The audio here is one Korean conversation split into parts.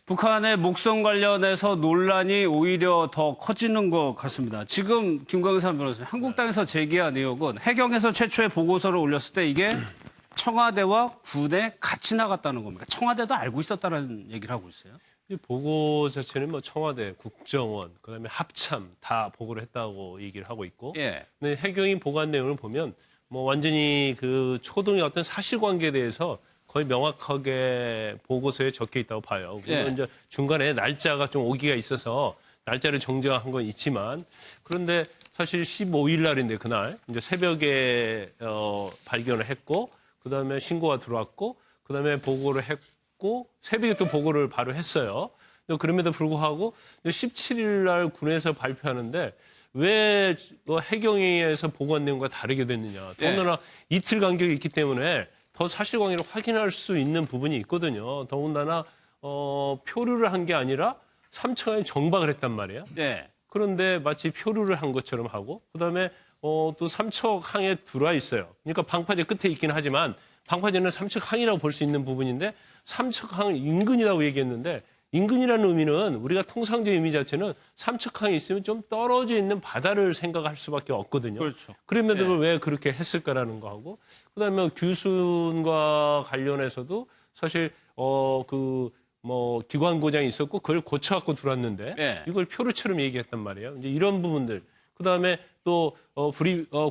북한의 목성 관련해서 논란이 오히려 더 커지는 것 같습니다. 지금 김광삼 변호사님, 한국당에서 제기한 의혹은 해경에서 최초의 보고서를 올렸을 때 이게 청와대와 군에 같이 나갔다는 겁니까? 청와대도 알고 있었다는 얘기를 하고 있어요. 이 보고 자체는 뭐 청와대, 국정원, 그다음에 합참 다 보고를 했다고 얘기를 하고 있고, 예. 근데 해경이 보고한 내용을 보면 뭐 완전히 그 초동의 어떤 사실관계에 대해서 거의 명확하게 보고서에 적혀 있다고 봐요. 물론 예. 이제 중간에 날짜가 좀 오기가 있어서 날짜를 정정한 건 있지만, 그런데 사실 15일 날인데 그날 이제 새벽에 발견을 했고, 그다음에 신고가 들어왔고, 그다음에 보고를 했고, 새벽에 또 보고를 바로 했어요. 그럼에도 불구하고 17일 날 군에서 발표하는데 왜 해경위에서 보고한 내용과 다르게 됐느냐. 더군다나 이틀 간격이 있기 때문에 더 사실관계를 확인할 수 있는 부분이 있거든요. 더군다나 표류를 한 게 아니라 삼척에 정박을 했단 말이에요. 네. 그런데 마치 표류를 한 것처럼 하고, 그다음에 또 삼척항에 들어와 있어요. 그러니까 방파제 끝에 있긴 하지만 방파제는 삼척항이라고 볼 수 있는 부분인데 삼척항 인근이라고 얘기했는데, 인근이라는 의미는 우리가 통상적인 의미 자체는 삼척항에 있으면 좀 떨어져 있는 바다를 생각할 수밖에 없거든요. 그렇죠. 그럼에도 왜 그렇게 했을까라는 거하고, 그다음에 규순과 관련해서도 사실 뭐 기관 고장이 있었고 그걸 고쳐갖고 들어왔는데 이걸 표류처럼 얘기했단 말이에요. 이제 이런 부분들. 그다음에 또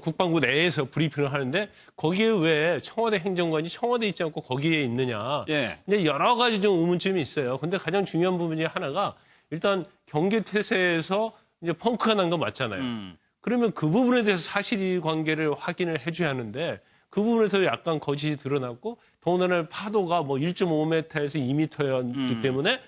국방부 내에서 브리핑을 하는데 거기에 왜 청와대 행정관이 청와대에 있지 않고 거기에 있느냐. 이제 여러 가지 좀 의문점이 있어요. 근데 가장 중요한 부분 중에 하나가 일단 경계태세에서 이제 펑크가 난 건 맞잖아요. 그러면 그 부분에 대해서 사실관계를 확인을 해줘야 하는데 그 부분에서 약간 거짓이 드러났고, 더군다나 파도가 뭐 1.5m에서 2m였기 때문에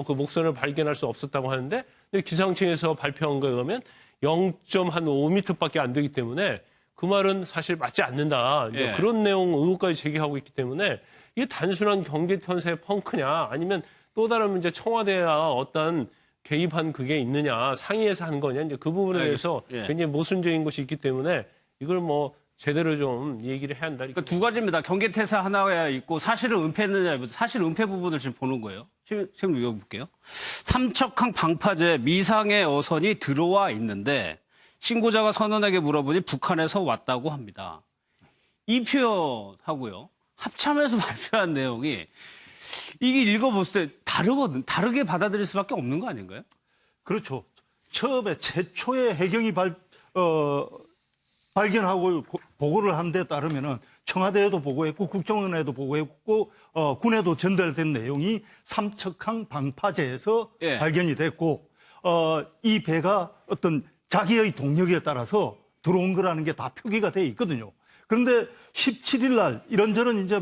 그 목선을 발견할 수 없었다고 하는데, 기상청에서 발표한 거에 의하면 0.5m밖에 안 되기 때문에 그 말은 사실 맞지 않는다. 그런 내용 의혹까지 제기하고 있기 때문에 이게 단순한 경계태세 펑크냐, 아니면 또 다른 문제 청와대와 어떤 개입한 그게 있느냐, 상의해서 한 거냐, 이제 그 부분에 대해서 굉장히 모순적인 것이 있기 때문에 이걸 뭐 제대로 좀 얘기를 해야 한다. 그러니까 두 가지입니다. 경계태세 하나가 있고 사실은 은폐느냐, 사실 은폐 부분을 지금 보는 거예요. 지금 읽어볼게요. 삼척항 방파제 미상의 어선이 들어와 있는데 신고자가 선원에게 물어보니 북한에서 왔다고 합니다. 이 표현하고요, 합참에서 발표한 내용이 이게 읽어봤을 때 다르게 받아들일 수밖에 없는 거 아닌가요? 그렇죠. 처음에 최초의 해경이 발견하고 보고를 한 데 따르면은 청와대에도 보고했고 국정원에도 보고했고 군에도 전달된 내용이 삼척항 방파제에서 발견이 됐고, 이 배가 어떤 자기의 동력에 따라서 들어온 거라는 게 다 표기가 돼 있거든요. 그런데 17일 날 이런저런 이제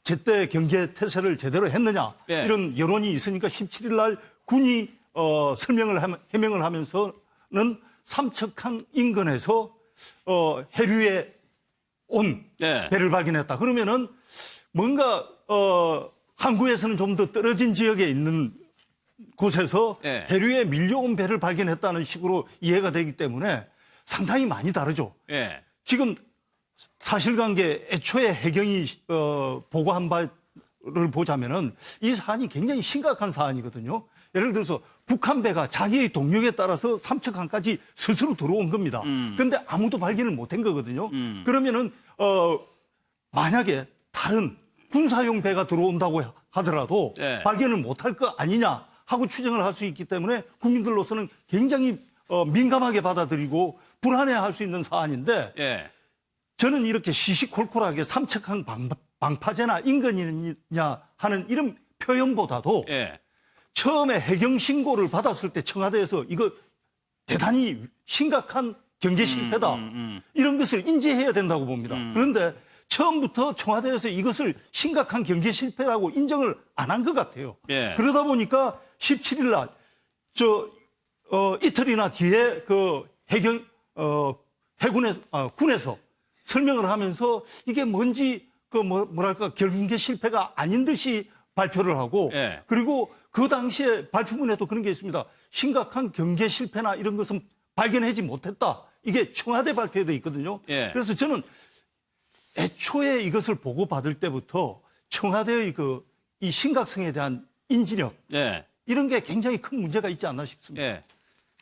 제때 경계태세를 제대로 했느냐 이런 여론이 있으니까 17일 날 군이 해명을 하면서는 삼척항 인근에서 해류에 온 배를 발견했다. 그러면은 뭔가 항구에서는 좀 더 떨어진 지역에 있는 곳에서 해류에 밀려온 배를 발견했다는 식으로 이해가 되기 때문에 상당히 많이 다르죠. 지금 사실관계 애초에 해경이 보고한 바를 보자면은 이 사안이 굉장히 심각한 사안이거든요. 예를 들어서 북한 배가 자기의 동력에 따라서 삼척항까지 스스로 들어온 겁니다. 그런데 아무도 발견을 못한 거거든요. 그러면은 만약에 다른 군사용 배가 들어온다고 하더라도 발견을 못할 거 아니냐 하고 추정을 할 수 있기 때문에 국민들로서는 굉장히 민감하게 받아들이고 불안해할 수 있는 사안인데, 저는 이렇게 시시콜콜하게 삼척항 방파제나 인근이냐 하는 이런 표현보다도 처음에 해경 신고를 받았을 때 청와대에서 이거 대단히 심각한 경계 실패다, 이런 것을 인지해야 된다고 봅니다. 그런데 처음부터 청와대에서 이것을 심각한 경계 실패라고 인정을 안 한 것 같아요. 그러다 보니까 17일 날 이틀이나 뒤에 그 군에서 설명을 하면서 이게 뭔지 뭐랄까 경계 실패가 아닌 듯이 발표를 하고, 그리고 그 당시에 발표문에도 그런 게 있습니다. 심각한 경계 실패나 이런 것은 발견하지 못했다. 이게 청와대 발표에 돼 있거든요. 그래서 저는 애초에 이것을 보고받을 때부터 청와대의 이 심각성에 대한 인지력 예. 이런 게 굉장히 큰 문제가 있지 않나 싶습니다. 예.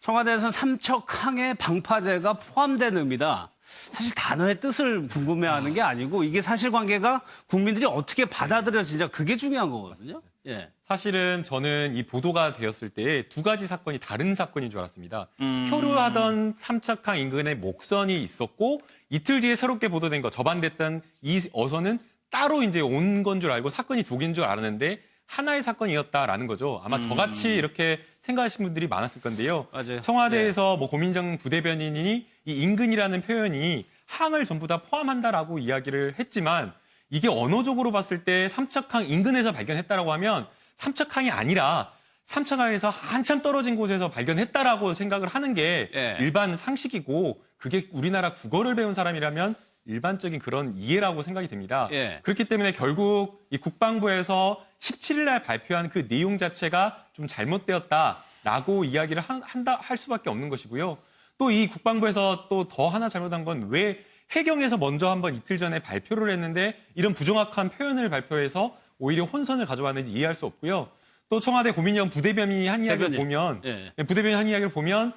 청와대에서는 삼척항에 방파제가 포함된 의미다. 사실 단어의 뜻을 궁금해하는 게 아니고 이게 사실관계가 국민들이 어떻게 받아들여지냐 그게 중요한 거거든요. 예. 사실은 저는 이 보도가 되었을 때 두 가지 사건이 다른 사건인 줄 알았습니다. 표류하던 삼척항 인근에 목선이 있었고 이틀 뒤에 새롭게 보도된 거 접안됐던 이 어선은 따로 이제 온 건 줄 알고 사건이 두 개인 줄 알았는데 하나의 사건이었다라는 거죠. 아마 저같이 이렇게 생각하시는 분들이 많았을 건데요. 맞아요. 청와대에서 뭐 고민정 부대변인이 이 인근이라는 표현이 항을 전부 다 포함한다라고 이야기를 했지만 이게 언어적으로 봤을 때 삼척항 인근에서 발견했다라고 하면 삼척항이 아니라 삼척항에서 한참 떨어진 곳에서 발견했다라고 생각을 하는 게 예. 일반 상식이고 그게 우리나라 국어를 배운 사람이라면 일반적인 그런 이해라고 생각이 됩니다. 예. 그렇기 때문에 결국 이 국방부에서 17일 날 발표한 그 내용 자체가 좀 잘못되었다라고 이야기를 할 수밖에 없는 것이고요. 또 이 국방부에서 또 더 하나 잘못한 건 왜 해경에서 먼저 한번 이틀 전에 발표를 했는데 이런 부정확한 표현을 발표해서 오히려 혼선을 가져왔는지 이해할 수 없고요. 또 청와대 고민정 부대변인이 한 이야기를 보면 부대변인 한 이야기를 보면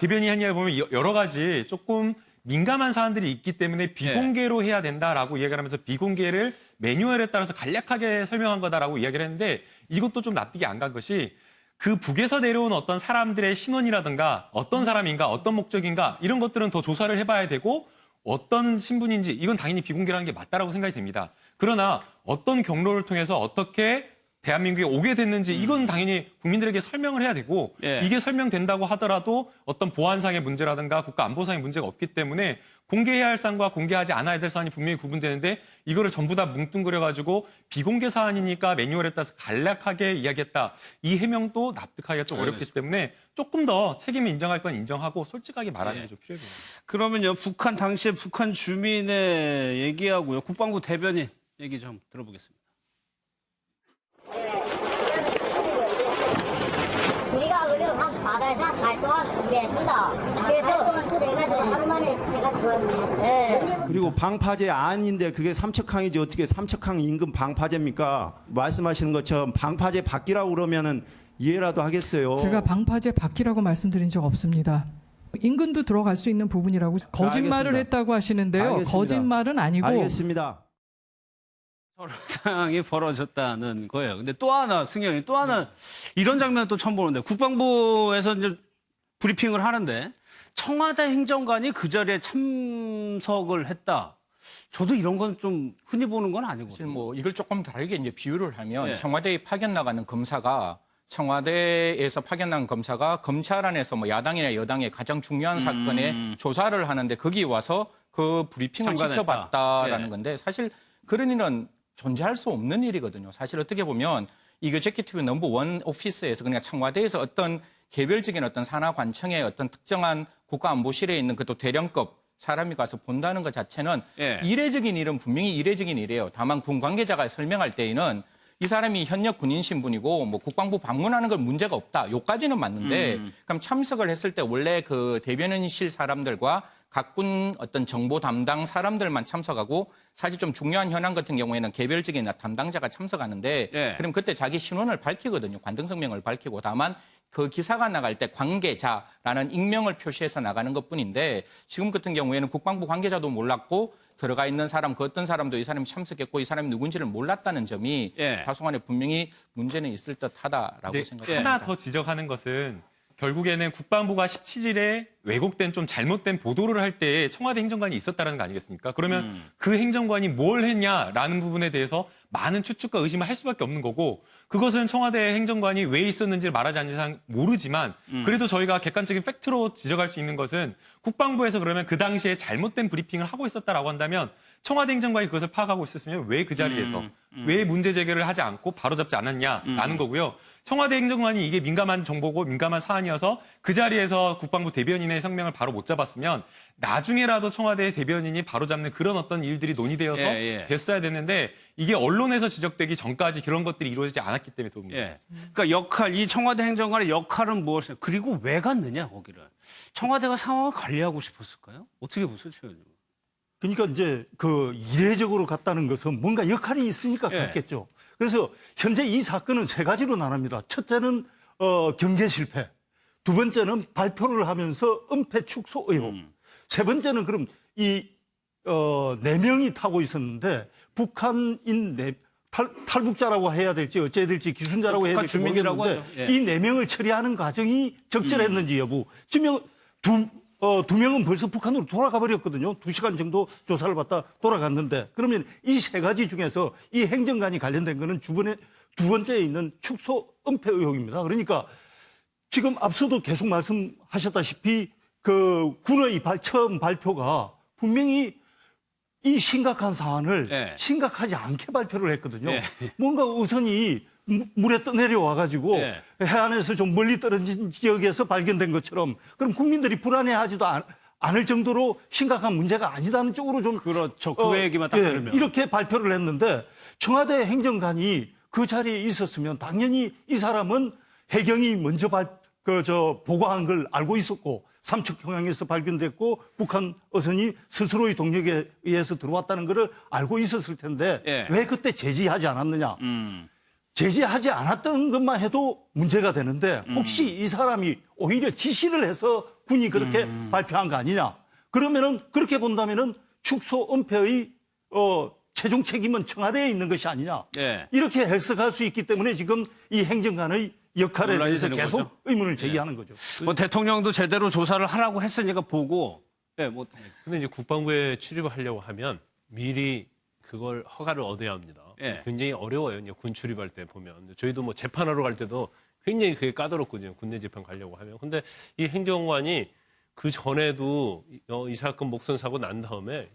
대변인이 한 이야기를 보면 여러 가지 조금 민감한 사안들이 있기 때문에 비공개로 해야 된다라고 이야기를 하면서 비공개를 매뉴얼에 따라서 간략하게 설명한 거다라고 이야기를 했는데 이것도 좀 납득이 안 간 것이 그 북에서 내려온 어떤 사람들의 신원이라든가 어떤 사람인가 어떤 목적인가 이런 것들은 더 조사를 해봐야 되고 어떤 신분인지 이건 당연히 비공개라는 게 맞다라고 생각이 됩니다. 그러나 어떤 경로를 통해서 어떻게 대한민국에 오게 됐는지 이건 당연히 국민들에게 설명을 해야 되고 이게 설명된다고 하더라도 어떤 보안상의 문제라든가 국가안보상의 문제가 없기 때문에 공개해야 할 사안과 공개하지 않아야 될 사안이 분명히 구분되는데 이거를 전부 다 뭉뚱그려가지고 비공개 사안이니까 매뉴얼에 따라서 간략하게 이야기했다. 이 해명도 납득하기가 좀 어렵기 때문에 조금 더 책임을 인정할 건 인정하고 솔직하게 말하는 게 좀 필요해 보입니다. 그러면요, 당시에 북한 주민의 얘기하고요, 국방부 대변인 얘기 좀 들어보겠습니다. 우리가 그저 바다에서 한 4일 동안 준비했습니다. 그래서 내가 하루 만에 배가 좋았네. 네. 그리고 방파제 아닌데 그게 삼척항이지 어떻게 삼척항 인근 방파제입니까? 말씀하시는 것처럼 방파제 밖이라고 그러면은 이해라도 하겠어요. 제가 방파제 밖이라고 말씀드린 적 없습니다. 인근도 들어갈 수 있는 부분이라고 거짓말을 알겠습니다. 했다고 하시는데요. 알겠습니다. 거짓말은 아니고. 알겠습니다. 서로 상황이 벌어졌다는 거예요. 근데 또 하나, 승현이 또 하나 이런 장면 또 처음 보는데 국방부에서 이제 브리핑을 하는데 청와대 행정관이 그 자리에 참석을 했다. 저도 이런 건 좀 흔히 보는 건 아니거든요. 사실 뭐 이걸 조금 다르게 이제 비유를 하면 청와대에 파견 나가는 검사가 청와대에서 파견 나간 검사가 검찰 안에서 뭐 야당이나 여당의 가장 중요한 사건에 조사를 하는데 거기 와서 그 브리핑을 지켜봤다라는 건데 사실 그런 일은 존재할 수 없는 일이거든요. 사실 어떻게 보면 이 executive 넘버 원 오피스에서 그러니까 청와대에서 어떤 개별적인 어떤 산하관청의 어떤 특정한 국가안보실에 있는 그또 대령급 사람이 가서 본다는 것 자체는 이례적인 일은 분명히 이례적인 일이에요. 다만 군 관계자가 설명할 때에는 이 사람이 현역 군인 신분이고 뭐 국방부 방문하는 건 문제가 없다. 요까지는 맞는데 그럼 참석을 했을 때 원래 그 대변인실 사람들과 각군 어떤 정보 담당 사람들만 참석하고 사실 좀 중요한 현안 같은 경우에는 개별적인 담당자가 참석하는데 그럼 그때 자기 신원을 밝히거든요. 관등성명을 밝히고 다만 그 기사가 나갈 때 관계자라는 익명을 표시해서 나가는 것뿐인데 지금 같은 경우에는 국방부 관계자도 몰랐고 들어가 있는 사람 그 어떤 사람도 이 사람이 참석했고 이 사람이 누군지를 몰랐다는 점이 다소간에 분명히 문제는 있을 듯하다라고 생각합니다. 하나 더 지적하는 것은 결국에는 국방부가 17일에 왜곡된 좀 잘못된 보도를 할 때 청와대 행정관이 있었다는 거 아니겠습니까? 그러면 그 행정관이 뭘 했냐라는 부분에 대해서 많은 추측과 의심을 할 수밖에 없는 거고 그것은 청와대 행정관이 왜 있었는지를 말하지 않는 이상 모르지만 그래도 저희가 객관적인 팩트로 지적할 수 있는 것은 국방부에서 그러면 그 당시에 잘못된 브리핑을 하고 있었다라고 한다면 청와대 행정관이 그것을 파악하고 있었으면 왜 그 자리에서 왜 문제 제기를 하지 않고 바로잡지 않았냐라는 거고요. 청와대 행정관이 이게 민감한 정보고 민감한 사안이어서 그 자리에서 국방부 대변인의 성명을 바로 못 잡았으면 나중에라도 청와대 대변인이 바로잡는 그런 어떤 일들이 논의되어서 됐어야 됐는데 이게 언론에서 지적되기 전까지 그런 것들이 이루어지지 않았기 때문에 또 문제입니다. 그러니까 이 청와대 행정관의 역할은 무엇이냐? 그리고 왜 갔느냐 거기를? 청와대가 상황을 관리하고 싶었을까요? 어떻게 보세요, 최 의원님? 그러니까 이제 그 이례적으로 갔다는 것은 뭔가 역할이 있으니까 예. 갔겠죠. 그래서 현재 이 사건은 세 가지로 나눕니다. 첫째는 경계 실패, 두 번째는 발표를 하면서 은폐 축소 의혹, 세 번째는 그럼 이 4명이 타고 있었는데 북한인 탈북자라고 해야 될지 어째야 될지 기순자라고 해야 될지 주민이라고 모르겠는데 하죠. 예. 이 4명을 처리하는 과정이 적절했는지 여부. 두 명은 벌써 북한으로 돌아가 버렸거든요. 2시간 정도 조사를 받다 돌아갔는데 그러면 이 세 가지 중에서 이 행정관이 관련된 거는 두 번째에 있는 축소 은폐 의혹입니다. 그러니까 지금 앞서도 계속 말씀하셨다시피 그 군의 처음 발표가 분명히 이 심각한 사안을 네. 심각하지 않게 발표를 했거든요. 네. 뭔가 우선이 물에 떠내려와가지고 네. 해안에서 좀 멀리 떨어진 지역에서 발견된 것처럼 그럼 국민들이 불안해하지도 않을 정도로 심각한 문제가 아니다는 쪽으로 좀 그렇죠. 그 얘기만 딱 들으면. 이렇게 발표를 했는데 청와대 행정관이 그 자리에 있었으면 당연히 이 사람은 해경이 먼저 보고한 걸 알고 있었고 삼척 평양에서 발견됐고 북한 어선이 스스로의 동력에 의해서 들어왔다는 것을 알고 있었을 텐데 예. 왜 그때 제지하지 않았느냐. 제지하지 않았던 것만 해도 문제가 되는데 혹시 이 사람이 오히려 지시를 해서 군이 그렇게 발표한 거 아니냐. 그러면은 그렇게 본다면은 축소 은폐의 최종 책임은 청와대에 있는 것이 아니냐. 예. 이렇게 해석할 수 있기 때문에 지금 이 행정관의 역할에 논란이 대해서 되는 계속 거죠? 의문을 제기하는 거죠. 뭐 대통령도 제대로 조사를 하라고 했으니까 보고. 예, 뭐 근데 이제 국방부에 출입을 하려고 하면 미리 그걸 허가를 얻어야 합니다. 예. 굉장히 어려워요. 이제 군 출입할 때 보면 저희도 뭐 재판하러 갈 때도 굉장히 그게 까다롭거든요. 군내 재판 가려고 하면. 근데 이 행정관이 그 전에도 이 사건 목선 사고 난 다음에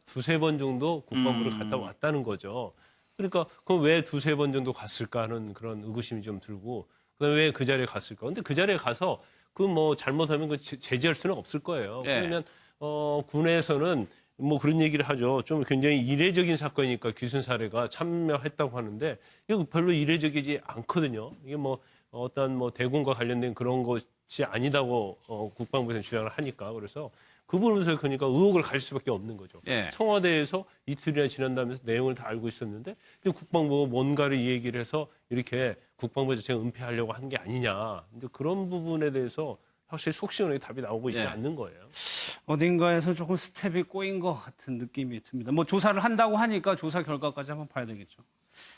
두세 번 정도 국방부를 갔다 왔다는 거죠. 그러니까 그럼 왜 두세 번 정도 갔을까 하는 그런 의구심이 좀 들고 그다음에 왜 그 자리에 갔을까? 근데 그 자리에 가서 그 뭐 잘못하면 그 제지할 수는 없을 거예요. 예. 그러면 군에서는 뭐 그런 얘기를 하죠. 좀 굉장히 이례적인 사건이니까 귀순 사례가 참여했다고 하는데 이거 별로 이례적이지 않거든요. 이게 뭐 어떤 뭐 대군과 관련된 그런 것이 아니다고 국방부에서 주장을 하니까 그래서 그 부분에서 그러니까 의혹을 가질 수밖에 없는 거죠. 예. 청와대에서 이틀이나 지난다면서 내용을 다 알고 있었는데 국방부가 뭔가를 이 얘기를 해서 이렇게 국방부에서 제가 은폐하려고 한 게 아니냐. 근데 그런 부분에 대해서 확실히 속 시원하게 답이 나오고 있지 예. 않는 거예요. 어딘가에서 조금 스텝이 꼬인 것 같은 느낌이 듭니다. 뭐 조사를 한다고 하니까 조사 결과까지 한번 봐야 되겠죠.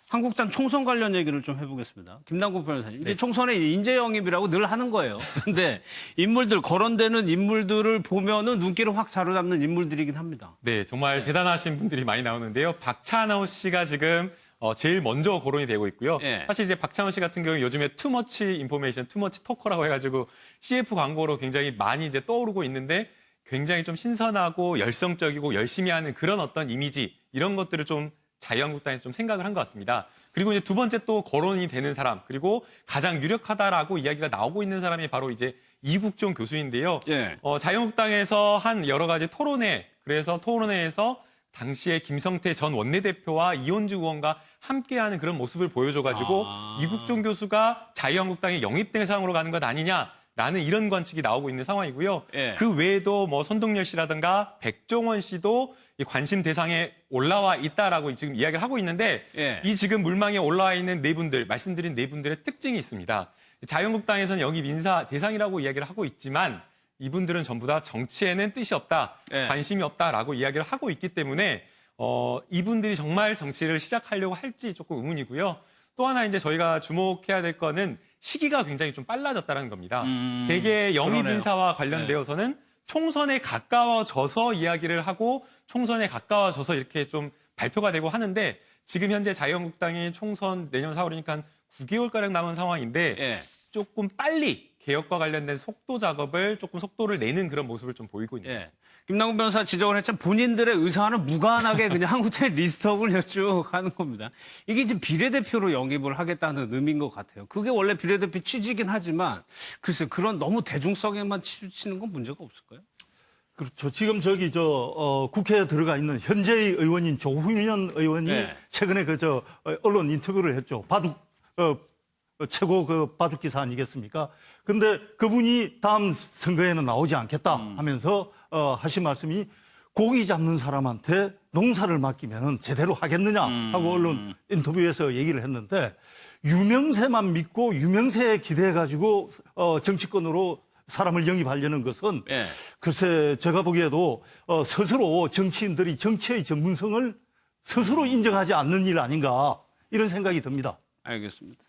한국당 총선 관련 얘기를 좀 해보겠습니다. 김남국 변호사님. 이제 총선에 인재 영입이라고 늘 하는 거예요. 근데 인물들, 거론되는 인물들을 보면은 눈길을 확 사로잡는 인물들이긴 합니다. 네, 정말 대단하신 분들이 많이 나오는데요. 박찬호 씨가 지금 제일 먼저 거론이 되고 있고요. 예. 사실 이제 박찬호 씨 같은 경우 요즘에 투머치 인포메이션, 투머치 토커라고 해가지고 CF 광고로 굉장히 많이 이제 떠오르고 있는데 굉장히 좀 신선하고 열성적이고 열심히 하는 그런 어떤 이미지 이런 것들을 좀 자유한국당에서 좀 생각을 한 것 같습니다. 그리고 이제 두 번째 또 거론이 되는 사람 그리고 가장 유력하다라고 이야기가 나오고 있는 사람이 바로 이제 이국종 교수인데요. 예. 자유한국당에서 한 여러 가지 토론회 그래서 토론회에서 당시에 김성태 전 원내대표와 이원주 의원과 함께하는 그런 모습을 보여줘가지고 이국종 교수가 자유한국당의 영입 대상으로 가는 것 아니냐라는 이런 관측이 나오고 있는 상황이고요. 예. 그 외에도 뭐 손동열 씨라든가 백종원 씨도 이 관심 대상에 올라와 있다라고 지금 이야기를 하고 있는데 예. 이 지금 물망에 올라와 있는 네 분들, 말씀드린 네 분들의 특징이 있습니다. 자유한국당에서는 영입 인사 대상이라고 이야기를 하고 있지만 이분들은 전부 다 정치에는 뜻이 없다, 예. 관심이 없다라고 이야기를 하고 있기 때문에 이분들이 정말 정치를 시작하려고 할지 조금 의문이고요. 또 하나 이제 저희가 주목해야 될 거는 시기가 굉장히 좀 빨라졌다는 겁니다. 대개 영입 그러네요. 인사와 관련되어서는 총선에 가까워져서 이야기를 하고 총선에 가까워져서 이렇게 좀 발표가 되고 하는데 지금 현재 자유한국당이 총선 내년 4월이니까 한 9개월가량 남은 상황인데 예. 조금 빨리 개혁과 관련된 속도 작업을 조금 속도를 내는 그런 모습을 좀 보이고 있는 것 예. 같습니다. 김남국 변호사 지적을 했지만 본인들의 의사와는 무관하게 그냥 한국당의 리스트업을 쭉 하는 겁니다. 이게 이제 비례대표로 영입을 하겠다는 의미인 것 같아요. 그게 원래 비례대표 취지이긴 하지만 글쎄 그런 너무 대중성에만 치우치는 건 문제가 없을까요? 그렇죠. 지금 국회에 들어가 있는 현재의 의원인 조훈현 의원이 네. 최근에 언론 인터뷰를 했죠. 최고 바둑 기사 아니겠습니까? 근데 그분이 다음 선거에는 나오지 않겠다 하면서 하신 말씀이 고기 잡는 사람한테 농사를 맡기면 제대로 하겠느냐 하고 언론 인터뷰에서 얘기를 했는데 유명세만 믿고 유명세에 기대해가지고 정치권으로 사람을 영입하려는 것은 예. 글쎄 제가 보기에도 스스로 정치인들이 정치의 전문성을 스스로 인정하지 않는 일 아닌가 이런 생각이 듭니다. 알겠습니다.